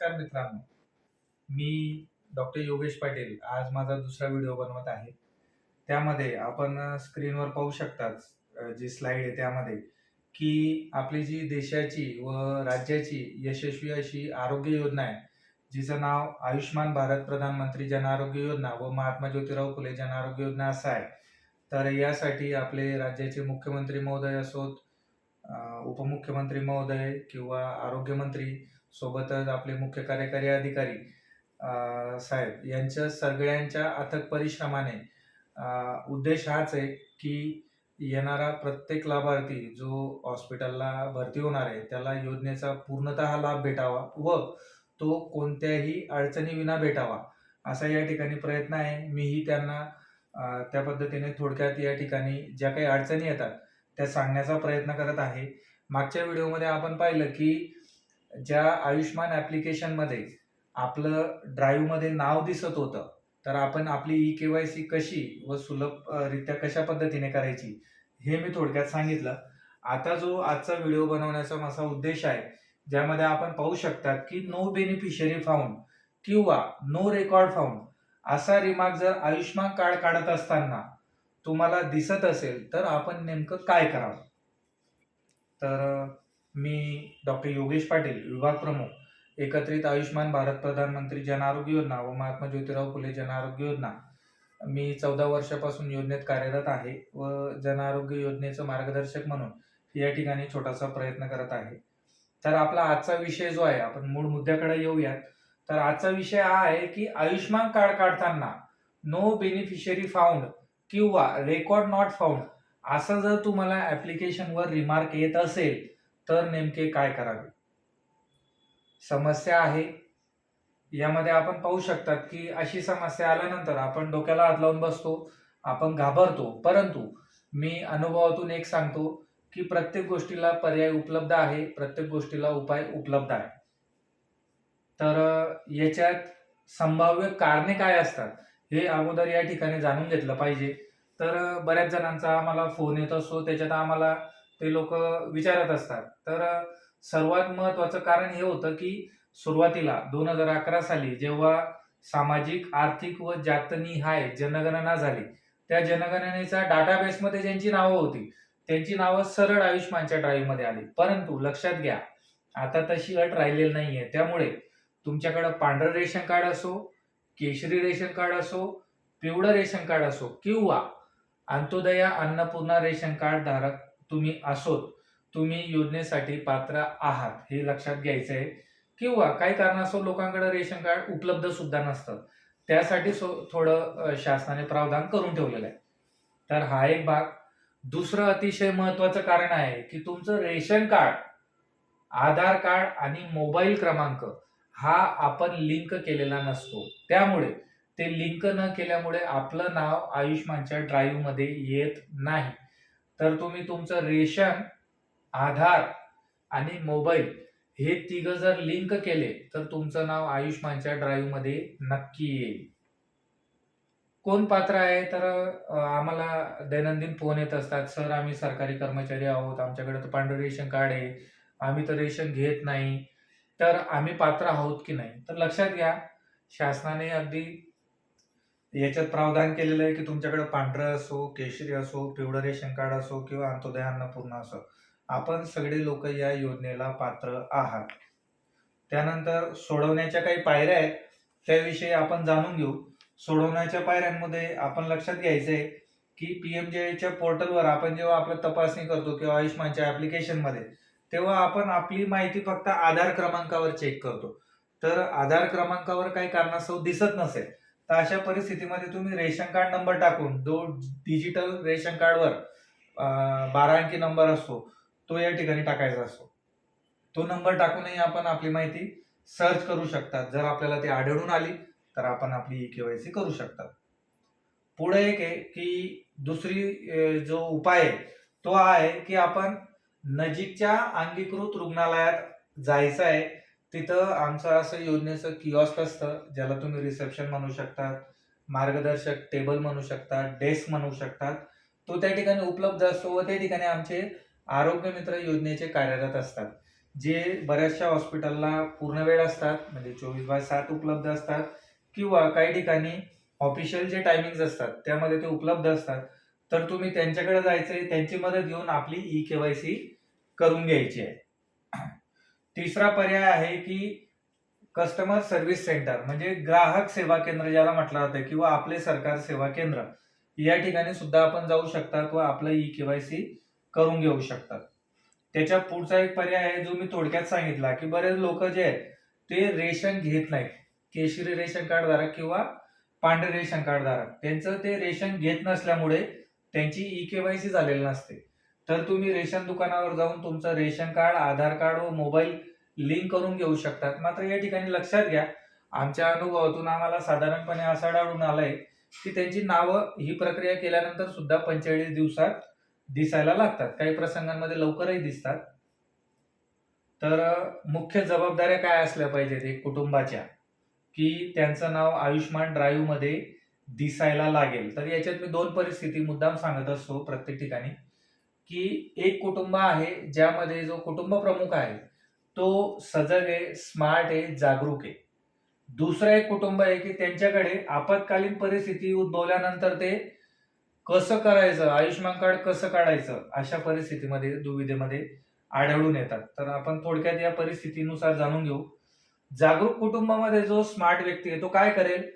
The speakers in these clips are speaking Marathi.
नमस्कार मित्रांनो, मी डॉक्टर योगेश पाटील आज माझा दुसरा व्हिडिओ बनवत आहे. त्यामध्ये आपण स्क्रीनवर पाहू शकतात जी स्लाईड आहे त्यामध्ये, की आपली जी देशाची व राज्याची यशस्वी अशी आरोग्य योजना आहे, जिचं नाव आयुष्मान भारत प्रधानमंत्री जन आरोग्य योजना व महात्मा ज्योतिराव फुले जन आरोग्य योजना असं आहे. तर यासाठी आपले राज्याचे मुख्यमंत्री महोदय असोत, उपमुख्यमंत्री महोदय किंवा आरोग्यमंत्री सोबतच आपले मुख्य कार्यकारी अधिकारी साहेब यांच्या सगळ्यांच्या अथक परिश्रमाने उद्देश हाच आहे की येणारा प्रत्येक लाभार्थी जो हॉस्पिटलला भरती होणार आहे त्याला योजनेचा पूर्णतः लाभ भेटावा व तो कोणत्याही अडचणीविना भेटावा असा या ठिकाणी प्रयत्न आहे. मीही त्यांना त्या पद्धतीने थोडक्यात या ठिकाणी ज्या काही अडचणी येतात त्या सांगण्याचा प्रयत्न करत आहे. मागच्या व्हिडिओमध्ये आपण पाहिलं की ज्या आयुष्मान ॲप्लिकेशनमध्ये आपलं ड्राईव्हमध्ये नाव दिसत होतं, तर आपण आपली ई-के-वाय-सी कशी व सुलभ रित्या कशा पद्धतीने करायची, हे मी थोडक्यात सांगितलं. आता जो आजचा व्हिडिओ बनवण्याचा माझा उद्देश आहे, ज्यामध्ये आपण पाहू शकतात की नो बेनिफिशियरी फाउंड किंवा नो रेकॉर्ड फाउंड असा रिमार्क जर आयुष्मान कार्ड काढत असताना तुम्हाला दिसत असेल, तर आपण नेमकं काय करावं? तर मी डॉक्टर योगेश पाटील, विभाग प्रमुख, एकत्रित आयुष्मान भारत प्रधानमंत्री जन आरोग्य योजना व महात्मा ज्योतिराव फुले जन आरोग्य योजना. मी 14 वर्षापासून योजनेत कार्यरत आहे व जन आरोग्य योजनेचं मार्गदर्शक म्हणून या ठिकाणी छोटासा प्रयत्न करत आहे. तर आपला आजचा विषय जो आहे, आपण मूळ मुद्द्याकडे येऊयात. तर आजचा विषय हा आहे की आयुष्मान कार्ड काढताना नो बेनिफिशियरी फाउंड किंवा रेकॉर्ड नॉट फाउंड असं जर तुम्हाला ॲप्लिकेशनवर रिमार्क येत असेल, तर नेमके काय करावे? समस्या आहे. यामध्ये आपण पाहू शकतात की अशी समस्या आल्यानंतर आपण डोक्याला हात लावून बसतो, आपण घाबरतो. परंतु मी अनुभवातून एक सांगतो की प्रत्येक गोष्टीला पर्याय उपलब्ध आहे, प्रत्येक गोष्टीला उपाय उपलब्ध आहे. तर याच्यात संभाव्य कारणे काय असतात, हे अगोदर या ठिकाणी जाणून घेतलं पाहिजे. तर बऱ्याच जणांचा आम्हाला फोन येत असतो, त्याच्यात आम्हाला ते लोकं विचारत असतात. तर सर्वात महत्त्वाचं कारण हे होतं की सुरुवातीला 2011 साली जेव्हा सामाजिक, आर्थिक व जातनिहाय जनगणना झाली, त्या जनगणनेच्या डाटाबेसमध्ये ज्यांची नावं होती, त्यांची नावं सरळ आयुष्मानच्या ड्राईव्हमध्ये आली. परंतु लक्षात घ्या, आता तशी अट राहिलेली नाहीये. त्यामुळे तुमच्याकडं पांढरं रेशन कार्ड असो, केशरी रेशन कार्ड असो, पिवळं रेशन कार्ड असो किंवा अंत्योदया अन्नपूर्णा रेशन कार्ड धारक तुम्ही असोत, तुम्ही योजनेसाठी पात्र आहात हे लक्षात घ्यायचं आहे. किंवा काही कारणास्तव लोकांकडे रेशन कार्ड उपलब्ध सुद्धा नसतं. त्यासाठी थोडं शासनाने प्रावधान करून ठेवलेलं आहे. तर हा एक भाग. दुसरं अतिशय महत्त्वाचं कारण आहे की तुमचं रेशन कार्ड, आधार कार्ड आणि मोबाईल क्रमांक हा आपण लिंक केलेला नसतो. त्यामुळे ते लिंक न केल्यामुळे आपलं नाव आयुष्मानच्या ड्राईव्हमध्ये येत नाही. तर तुम्ही तुमचं रेशन, आधार आणि मोबाईल हे तिघं जर लिंक केले, तर तुमचं नाव आयुष्मानच्या ड्राईव्हमध्ये नक्की येईल. कोण पात्र आहे? तर आम्हाला दैनंदिन फोन येत असतात, "सर, आम्ही सरकारी कर्मचारी आहोत. आमच्याकडे तर पांढरं रेशन कार्ड आहे. आम्ही तर रेशन घेत नाही. तर आम्ही पात्र आहोत की नाही?" तर लक्षात घ्या, शासनाने अगदी याच्यात प्रावधान केलेलं आहे की तुमच्याकडे पांढरं असो, केशरी असो, पिवळं रेशन कार्ड असो किंवा अंत्योदय अन्नपूर्णा असो, आपण सगळे लोक या योजनेला पात्र आहात. त्यानंतर सोडवण्याच्या काही पायऱ्या आहेत, त्याविषयी आपण जाणून घेऊ. सोडवण्याच्या पायऱ्यांमध्ये आपण लक्षात घ्यायचं आहे की पीएमजेच्या पोर्टलवर आपण जेव्हा आपलं तपासणी करतो किंवा आयुष्मानच्या ॲप्लिकेशनमध्ये, तेव्हा आपण आपली माहिती फक्त आधार क्रमांकावर चेक करतो. तर आधार क्रमांकावर काही कारणास्तव दिसत नसेल, तर अशा परिस्थितीमध्ये तुम्ही रेशन कार्ड नंबर टाकून, जो डिजिटल रेशन कार्डवर 12 अंकी नंबर असतो, तो या ठिकाणी टाकायचा असतो. तो नंबर टाकूनही आपण आपली माहिती सर्च करू शकतात. जर आपल्याला ती आढळून आली, तर आपण आपली ई-के-वाय-सी करू शकतात. पुढे एक आहे की दुसरी जो उपाय आहे, तो हा आहे की आपण नजीकच्या अंगीकृत रुग्णालयात जायचं आहे. तिथं आमचं असं योजनेचं किऑस्क असतं, ज्याला तुम्ही रिसेप्शन म्हणू शकतात, मार्गदर्शक टेबल म्हणू शकतात, डेस्क म्हणू शकतात. तो त्या ठिकाणी उपलब्ध असतो व त्या ठिकाणी आमचे आरोग्य मित्र योजनेचे कार्यरत असतात. जे बऱ्याचशा हॉस्पिटलला पूर्ण वेळ असतात, म्हणजे 24/7 उपलब्ध असतात, किंवा काही ठिकाणी ऑफिशियल जे टायमिंग्स असतात त्यामध्ये ते उपलब्ध असतात. तर तुम्ही त्यांच्याकडे जायचंय, त्यांची मदत घेऊन आपली ई-के-वाय-सी करून घ्यायची आहे. तिसरा पर्याय आहे की कस्टमर सर्व्हिस सेंटर, म्हणजे ग्राहक सेवा केंद्र ज्याला म्हटलं जातं, किंवा आपले सरकार सेवा केंद्र, या ठिकाणी सुद्धा आपण जाऊ शकतात व आपलं ई-के-वाय-सी करून घेऊ शकतात. त्याच्या पुढचा एक पर्याय आहे जो मी थोडक्यात सांगितला, की बरेच लोक जे आहेत ते रेशन घेत नाहीत. केशरी रेशन कार्ड धारक किंवा पांढरे रेशन कार्ड धारक, त्यांचं ते रेशन घेत नसल्यामुळे त्यांची ई-के-वाय-सी झालेली नसते. तर तुम्ही रेशन दुकानावर जाऊन तुमचं रेशन कार्ड, आधार कार्ड व मोबाईल लिंक करून घेऊ शकतात. मात्र या ठिकाणी लक्षात घ्या, आमच्या अनुभवातून आम्हाला साधारणपणे असं आढळून आलंय की त्यांची नावं ही प्रक्रिया केल्यानंतर सुद्धा 45 दिवसात दिसायला लागतात. काही प्रसंगांमध्ये लवकरही दिसतात. तर मुख्य जबाबदाऱ्या काय असल्या पाहिजेत एक कुटुंबाच्या, की त्यांचं नाव आयुष्यमान ड्राईव्ह मध्ये दिसायला लागेल. तर याच्यात मी 2 परिस्थिती मुद्दाम सांगत असतो प्रत्येक ठिकाणी, की एक कुटुंब आहे ज्यामध्ये जो कुटुंब प्रमुख आहे तो सजग आहे, स्मार्ट आहे, जागरूक आहे. दुसरं एक कुटुंब आहे की त्यांच्याकडे आपत्कालीन परिस्थिती उद्भवल्यानंतर ते कसं करायचं, आयुष्यमान कार्ड कसं काढायचं, अशा परिस्थितीमध्ये, दुविधेमध्ये आढळून येतात. तर आपण थोडक्यात या परिस्थितीनुसार जाणून घेऊ. जागरूक कुटुंबामध्ये जो स्मार्ट व्यक्ती आहे तो काय करेल,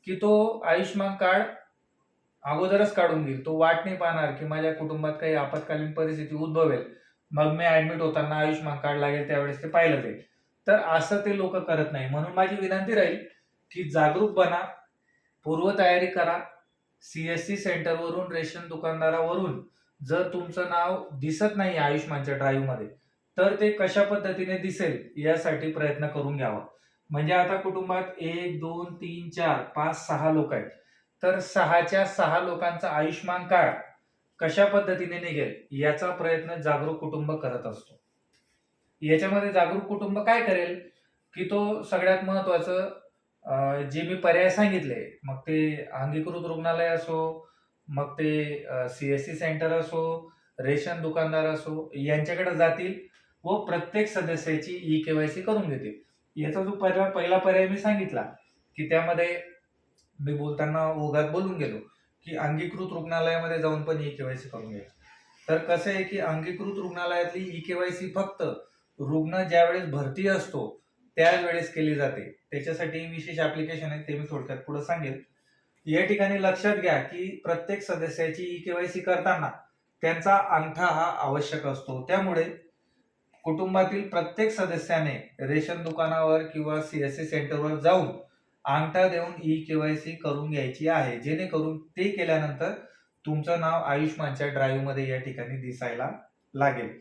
की तो आयुष्यमान कार्ड अगोदरच काढून घेईल. तो वाट नाही पाहणार की माझ्या कुटुंबात काही आपत्कालीन परिस्थिती उद्भवेल, मग मी ऍडमिट होताना आयुष्यमान कार्ड लागेल त्यावेळेस ते पाहिलं जाईल. तर असं ते लोक करत नाही. म्हणून माझी विनंती राहील की जागरूक बना, पूर्वतयारी करा. सीएससी सेंटरवरून, रेशन दुकानदारावरून जर तुमचं नाव दिसत नाही आयुष्यमानच्या ड्राईव्ह मध्ये, तर ते कशा पद्धतीने दिसेल यासाठी प्रयत्न करून घ्यावा. म्हणजे आता कुटुंबात 1, 2, 3, 4, 5, 6 लोक आहेत. तर 6च्या 6 लोकांचं आयुष्यमान कार्ड कशा पद्धतीने निघेल याचा प्रयत्न जागरूक कुटुंब करत असतो. याच्यामध्ये जागरूक कुटुंब काय करेल, की तो सगळ्यात महत्वाचं, जे मी पर्याय सांगितले, मग ते अंगीकृत रुग्णालय असो, मग ते सीएससी सेंटर असो, रेशन दुकानदार असो, यांच्याकडे जातील व प्रत्येक सदस्याची ई-के-वाय-सी करून घेतील. याचा जो पहिला पर्याय मी सांगितला, की त्यामध्ये मी बोलताना ओघात बोलून गेलो, की अंगीकृत रुग्णालयामध्ये जाऊन पण ई-के-वाय-सी करून घ्यायची. तर कसं आहे, की अंगीकृत रुग्णालयातली ई-के-वाय-सी फक्त रुग्ण ज्यावेळेस भरती असतो त्यावेळेस केली जाते. त्याच्यासाठी विशेष ॲप्लिकेशन आहे, ते मी थोडक्यात पुढे सांगेन. या ठिकाणी लक्षात घ्या, की प्रत्येक सदस्याची ई-के-वाय-सी करताना त्यांचा अंगठा हा आवश्यक असतो. त्यामुळे कुटुंबातील प्रत्येक सदस्याने रेशन दुकानावर किंवा सीएससी सेंटरवर जाऊन अंगठा देऊन ई-के-वाय-सी करून घ्यायची आहे. जेणेकरून ते केल्यानंतर तुमचं नाव आयुष्यमानच्या ड्राईव्ह मध्ये या ठिकाणी दिसायला लागेल.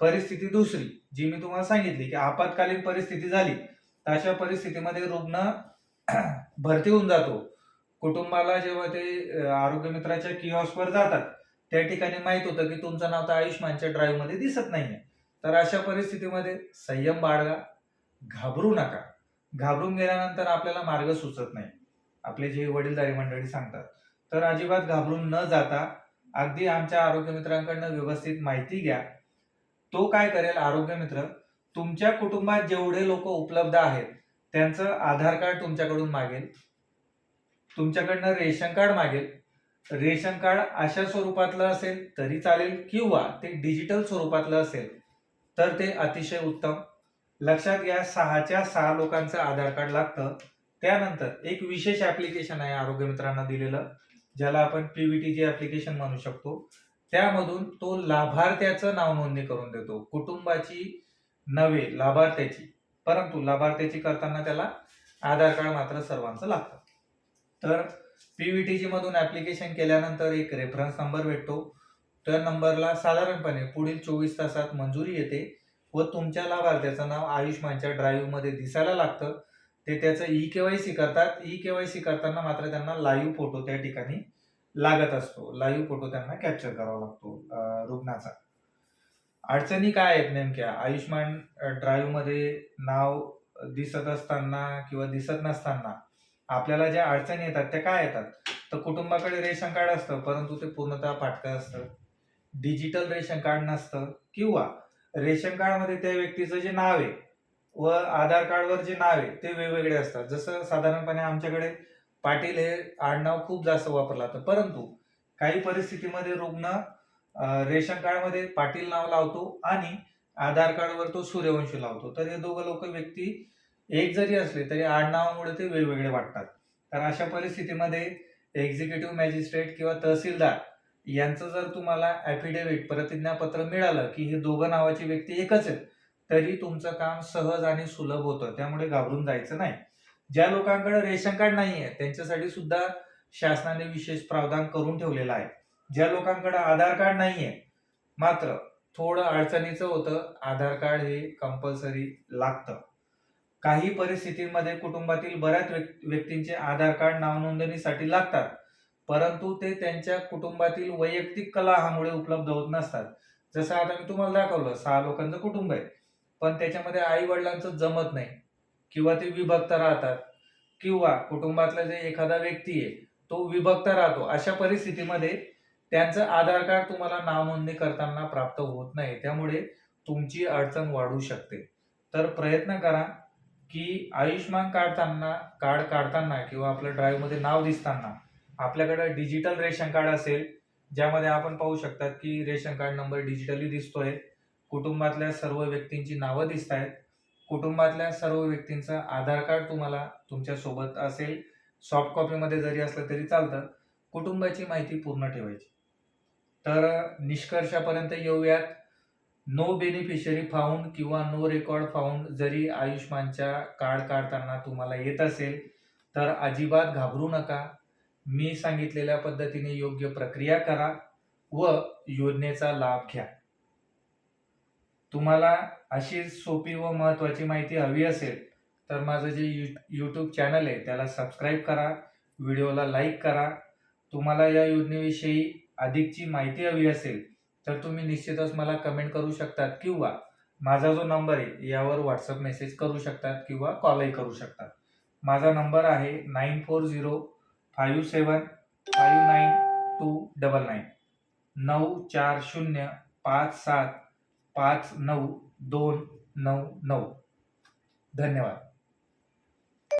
परिस्थिती दुसरी जी मी तुम्हाला सांगितली, की आपत्कालीन परिस्थिती झाली तर अशा परिस्थितीमध्ये रुग्ण भरती होऊन जातो. कुटुंबाला जेव्हा ते आरोग्य मित्राच्या किऑस्कवर जातात, त्या ठिकाणी माहित होतं की तुमचं नाव तर आयुष्यमानच्या ड्राईव्ह मध्ये दिसत नाहीये. तर अशा परिस्थितीमध्ये संयम बाळगा, घाबरू नका. घाबरून गेल्यानंतर आपल्याला मार्ग सुचत नाही. आपले जे वडीलधारी मंडळी सांगतात. तर अजिबात घाबरून न जाता अगदी आमच्या आरोग्य मित्रांकडनं व्यवस्थित माहिती घ्या. तो काय करेल आरोग्य मित्र, तुमच्या कुटुंबात जेवढे लोक उपलब्ध आहेत त्यांचं आधार कार्ड तुमच्याकडून मागेल, तुमच्याकडनं रेशन कार्ड मागेल. रेशन कार्ड अशा स्वरूपातलं असेल तरी चालेल, किंवा ते डिजिटल स्वरूपातलं असेल तर ते अतिशय उत्तम. लक्षात घ्या, 6च्या 6 लोकांचं आधार कार्ड लागतं. त्यानंतर एक विशेष ॲप्लिकेशन आहे आरोग्य मित्रांना दिलेलं, ज्याला आपण पीव्हीटीजी ॲप्लिकेशन म्हणू शकतो. त्यामधून तो लाभार्थ्याचं नाव नोंदणी करून देतो, कुटुंबाची नव्हे, लाभार्थ्याची. परंतु लाभार्थ्याची करताना त्याला आधार कार्ड मात्र सर्वांचं लागतं. तर पीव्हीटीजी मधून ॲप्लिकेशन केल्यानंतर एक रेफरन्स नंबर भेटतो. त्या नंबरला साधारणपणे पुढील 24 तासात मंजुरी येते व तुमच्या लाभार्थ्याचं नाव आयुष्यमानच्या ड्राईव्ह मध्ये दिसायला लागतं. ते त्याचं ई-के-वाय-सी करतात. ई-के-वाय-सी करताना मात्र त्यांना लाईव्ह फोटो त्या ठिकाणी लागत असतो. लाईव्ह फोटो त्यांना कॅप्चर करावा लागतो रुग्णाचा. अडचणी काय आहेत नेमक्या आयुष्यमान ड्राईव्ह मध्ये नाव दिसत असताना किंवा दिसत नसताना आपल्याला ज्या अडचणी येतात त्या काय येतात, तर कुटुंबाकडे रेशन कार्ड असतं परंतु ते पूर्णतः फाटकं असतं, डिजिटल रेशन कार्ड नसतं, किंवा रेशन कार्डमध्ये त्या व्यक्तीचं जे नाव आहे व आधार कार्डवर जे नाव आहे ते वेगवेगळे असतात. जसं साधारणपणे आमच्याकडे पाटील हे आडनाव खूप जास्त वापरलं जातं, परंतु काही परिस्थितीमध्ये रुग्ण रेशन कार्डमध्ये पाटील नाव लावतो आणि आधार कार्डवर तो सूर्यवंशी लावतो. तर हे दोघं लोक व्यक्ती एक जरी असले तरी आडनावामुळे ते वेगवेगळे वाटतात. तर अशा परिस्थितीमध्ये एक्झिक्युटिव्ह मॅजिस्ट्रेट किंवा तहसीलदार यांचं जर तुम्हाला ॲफिडेव्हिट प्रतिज्ञापत्र मिळालं की हे दोघं नावाची व्यक्ती एकच आहेत, तरी तुमचं काम सहज आणि सुलभ होतं. त्यामुळे घाबरून जायचं नाही. ज्या लोकांकडे रेशन कार्ड नाहीये त्यांच्यासाठी सुद्धा शासनाने विशेष प्रावधान करून ठेवलेलं आहे. ज्या लोकांकडे आधार कार्ड नाहीये मात्र थोडं अडचणीचं होतं, आधार कार्ड हे कंपल्सरी लागतं. काही परिस्थितीमध्ये कुटुंबातील बऱ्याच व्यक्तींचे आधार कार्ड नावनोंदणीसाठी लागतात, परंतु ते त्यांच्या कुटुंबातील वैयक्तिक कलहामुळे उपलब्ध होत नसतात. जसं आता मी तुम्हाला दाखवलं 6 लोकांचं कुटुंब आहे, पण त्याच्यामध्ये आई वडिलांचं जमत नाही किंवा ते विभक्त राहतात किंवा कुटुंबातला जे एखादा व्यक्ती आहे तो विभक्त राहतो. अशा परिस्थितीमध्ये त्यांचं आधार कार्ड तुम्हाला नावनोंदणी करताना प्राप्त होत नाही. त्यामुळे तुमची अडचण वाढू शकते. तर प्रयत्न करा की आयुष्यमान कार्ड काढताना किंवा आपल्या ड्राईव्हमध्ये नाव दिसताना आपल्याकडे डिजिटल रेशन कार्ड असेल, ज्यामध्ये आपण पाहू शकतात की रेशन कार्ड नंबर डिजिटली दिसतोय, कुटुंबातल्या सर्व व्यक्तींची नावं दिसत आहेत, कुटुंबातल्या सर्व व्यक्तींचं आधार कार्ड तुम्हाला तुमच्या सोबत असेल, सॉफ्ट कॉपीमध्ये जरी असलं तरी चालतं. कुटुंबाची माहिती पूर्ण ठेवायची. तर निष्कर्षापर्यंत येऊयात. नो बेनिफिशियरी फाउंड किंवा नो रेकॉर्ड फाउंड जरी आयुष्यमानच्या कार्ड काढताना तुम्हाला येत असेल तर अजिबात घाबरू नका. मी सांगितलेल्या पद्धतीने योग्य प्रक्रिया करा व योजनेचा लाभ घ्या. तुम्हाला अशी सोपी व महत्त्वाची माहिती हवी असेल तर माझं जे यूट्यूब चॅनल आहे त्याला सबस्क्राईब करा, व्हिडिओला लाईक करा. तुम्हाला या योजनेविषयी अधिकची माहिती हवी असेल तर तुम्ही निश्चितच मला कमेंट करू शकतात किंवा माझा जो नंबर आहे यावर व्हॉट्सअप मेसेज करू शकतात किंवा कॉलही करू शकतात. माझा नंबर आहे 9407575999 9405759299. धन्यवाद.